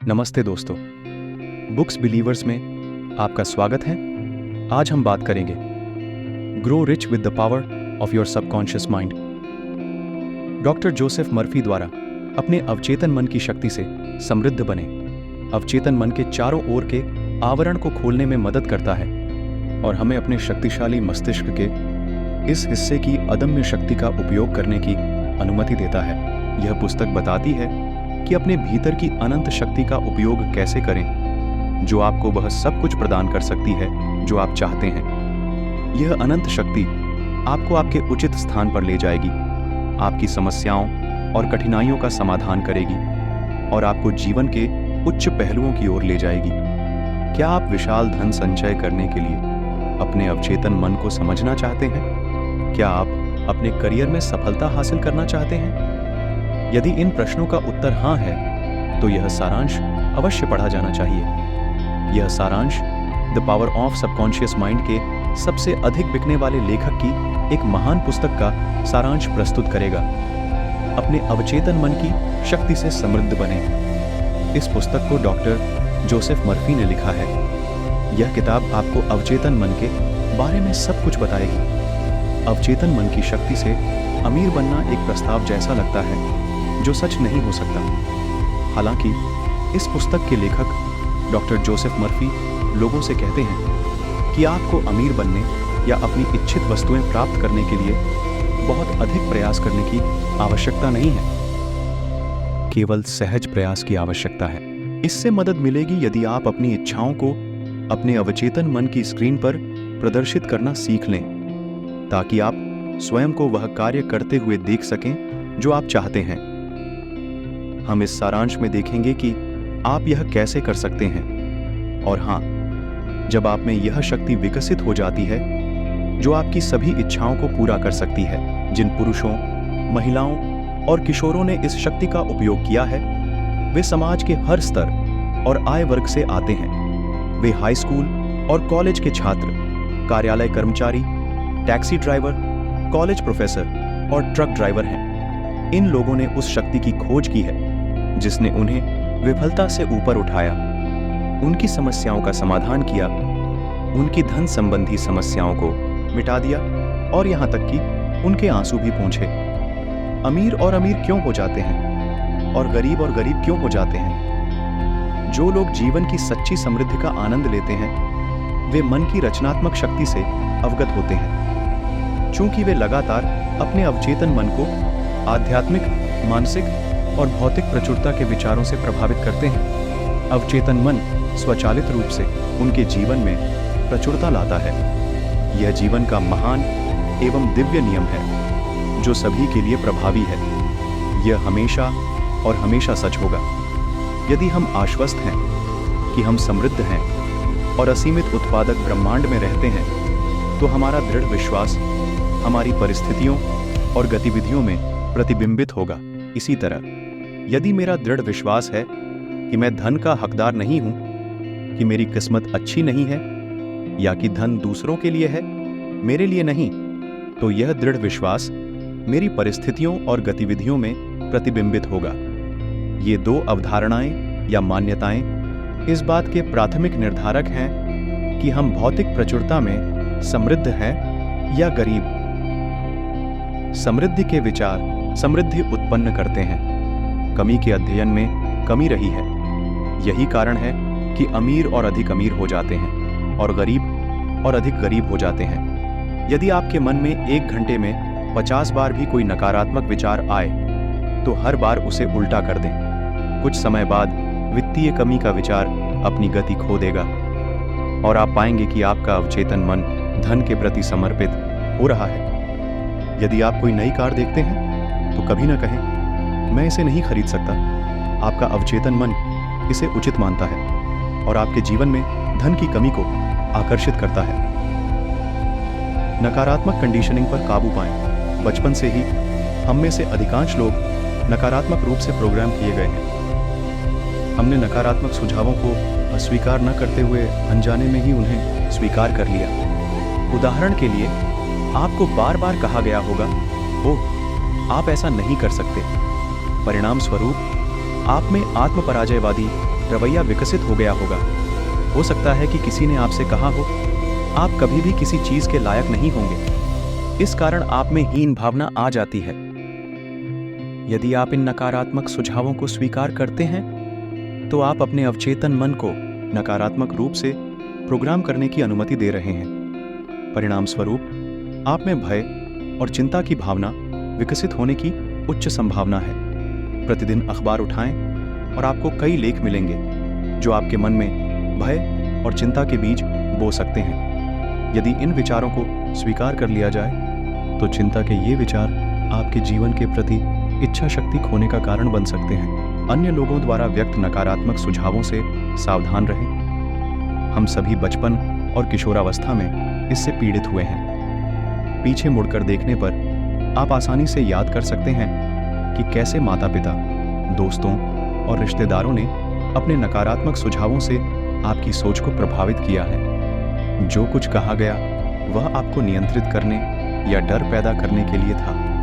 नमस्ते दोस्तों, books believers में आपका स्वागत है। आज हम बात करेंगे grow rich with the power of your subconscious mind. Doctor Joseph Murphy द्वारा अपने अवचेतन मन की शक्ति से समृद्ध बने। अवचेतन मन के चारों ओर के आवरण को खोलने में मदद करता है और हमें अपने शक्तिशाली मस्तिष्क के इस हिस्से की अदम्य शक्ति का उपयोग करने की अनुमति देता है। यह पुस्तक बताती है कि अपने भीतर की अनंत शक्ति का उपयोग कैसे करें, जो आपको वह सब कुछ प्रदान कर सकती है जो आप चाहते हैं। यह अनंत शक्ति आपको आपके उचित स्थान पर ले जाएगी, आपकी समस्याओं और कठिनाइयों का समाधान करेगी और आपको जीवन के उच्च पहलुओं की ओर ले जाएगी। क्या आप विशाल धन संचय करने के लिए अपने अवचेतन मन को समझना चाहते हैं? क्या आप अपने करियर में सफलता हासिल करना चाहते हैं? यदि इन प्रश्नों का उत्तर हाँ है, तो यह सारांश अवश्य पढ़ा जाना चाहिए। यह सारांश the power of subconscious mind के सबसे अधिक बिकने वाले लेखक की एक महान पुस्तक का सारांश प्रस्तुत करेगा। अपने अवचेतन मन की शक्ति से समृद्ध बने। इस पुस्तक को डॉक्टर जोसेफ मर्फी ने लिखा है। यह किताब आपको अवचेतन मन के बारे में सब कुछ बताएगी। अवचेतन मन की शक्ति से अमीर बनना एक प्रस्ताव जैसा लगता है जो सच नहीं हो सकता। हालांकि इस पुस्तक के लेखक डॉक्टर जोसेफ मर्फी लोगों से कहते हैं कि आपको अमीर बनने या अपनी इच्छित वस्तुएं प्राप्त करने के लिए बहुत अधिक प्रयास करने की आवश्यकता नहीं है, केवल सहज प्रयास की आवश्यकता है। इससे मदद मिलेगी यदि आप अपनी इच्छाओं को अपने अवचेतन मन की स्क्रीन पर प्रदर्शित करना सीख लें, ताकि आप स्वयं को वह कार्य करते हुए देख सकें जो आप चाहते हैं। हम इस सारांश में देखेंगे कि आप यह कैसे कर सकते हैं। और हाँ, जब आप में यह शक्ति विकसित हो जाती है जो आपकी सभी इच्छाओं को पूरा कर सकती है। जिन पुरुषों, महिलाओं और किशोरों ने इस शक्ति का उपयोग किया है, वे समाज के हर स्तर और आय वर्ग से आते हैं। वे हाई स्कूल और कॉलेज के छात्र, कार्यालय कर्मचारी, टैक्सी ड्राइवर, कॉलेज प्रोफेसर और ट्रक ड्राइवर हैं। इन लोगों ने उस शक्ति की खोज की है जिसने उन्हें विफलता से ऊपर उठाया, उनकी समस्याओं का समाधान किया, उनकी धन संबंधी समस्याओं को मिटा दिया और यहां तक कि उनके आंसू भी पोंछे। अमीर और अमीर क्यों हो जाते हैं और गरीब क्यों हो जाते हैं? जो लोग जीवन की सच्ची समृद्धि का आनंद लेते हैं, वे मन की रचनात्मक शक्ति से अवगत होते हैं। चूंकि वे लगातार अपने अवचेतन मन को आध्यात्मिक, मानसिक और भौतिक प्रचुरता के विचारों से प्रभावित करते हैं, अवचेतन मन स्वचालित रूप से उनके जीवन में प्रचुरता लाता है। यह जीवन का महान एवं दिव्य नियम है जो सभी के लिए प्रभावी है। यह हमेशा और हमेशा सच होगा। यदि हम आश्वस्त हैं कि हम समृद्ध हैं और असीमित उत्पादक ब्रह्मांड में रहते हैं, तो हमारा दृढ़ विश्वास हमारी परिस्थितियों और गतिविधियों में प्रतिबिंबित होगा। इसी तरह यदि मेरा दृढ़ विश्वास है कि मैं धन का हकदार नहीं हूं, कि मेरी किस्मत अच्छी नहीं है या कि धन दूसरों के लिए है, मेरे लिए नहीं, तो यह दृढ़ विश्वास मेरी परिस्थितियों और गतिविधियों में प्रतिबिंबित होगा। ये दो अवधारणाएं या मान्यताएं इस बात के प्राथमिक निर्धारक हैं कि हम भौतिक प्रचुरता में समृद्ध हैं या गरीब। समृद्धि के विचार समृद्धि उत्पन्न करते हैं। कमी के अध्ययन में कमी रही है। यही कारण है कि अमीर और अधिक अमीर हो जाते हैं और गरीब और अधिक गरीब हो जाते हैं। यदि आपके मन में 1 घंटे में 50 बार भी कोई नकारात्मक विचार आए, तो हर बार उसे उल्टा कर दें। कुछ समय बाद वित्तीय कमी का विचार अपनी गति खो देगा और आप पाएंगे कि आपका अवचेतन मन धन के प्रति समर्पित हो रहा है। यदि आप कोई नई कार देखते हैं, तो कभी ना कहें, मैं इसे नहीं खरीद सकता। आपका अवचेतन मन इसे उचित मानता है और आपके जीवन में धन की कमी को आकर्षित करता है। नकारात्मक कंडीशनिंग पर काबू पाएं। बचपन से ही हम में से अधिकांश लोग नकारात्मक रूप से प्रोग्राम किए गए हैं। हमने नकारात्मक सुझावों को अस्वीकार न करते हुए अनजाने में ही उन्हें स्वीकार कर लिया। उदाहरण के लिए, आपको बार बार कहा गया होगा, ओह, आप ऐसा नहीं कर सकते। परिणाम स्वरूप आप में आत्मपराजयवादी रवैया विकसित हो गया होगा। हो सकता है कि किसी ने आपसे कहा हो, आप कभी भी किसी चीज के लायक नहीं होंगे। इस कारण आप में हीन भावना आ जाती है। यदि आप इन नकारात्मक सुझावों को स्वीकार करते हैं, तो आप अपने अवचेतन मन को नकारात्मक रूप से प्रोग्राम करने की अनुमति दे रहे हैं। परिणाम स्वरूप आप में भय और चिंता की भावना विकसित होने की उच्च संभावना है। प्रतिदिन अखबार उठाएं और आपको कई लेख मिलेंगे जो आपके मन में भय और चिंता के बीज बो सकते हैं। यदि इन विचारों को स्वीकार कर लिया जाए, तो चिंता के ये विचार आपके जीवन के प्रति इच्छा शक्ति खोने का कारण बन सकते हैं। अन्य लोगों द्वारा व्यक्त नकारात्मक सुझावों से सावधान रहें। हम सभी बचपन और किशोरावस्था में इससे पीड़ित हुए हैं। पीछे मुड़कर देखने पर आप आसानी से याद कर सकते हैं कि कैसे माता-पिता, दोस्तों और रिश्तेदारों ने अपने नकारात्मक सुझावों से आपकी सोच को प्रभावित किया है। जो कुछ कहा गया वह आपको नियंत्रित करने या डर पैदा करने के लिए था।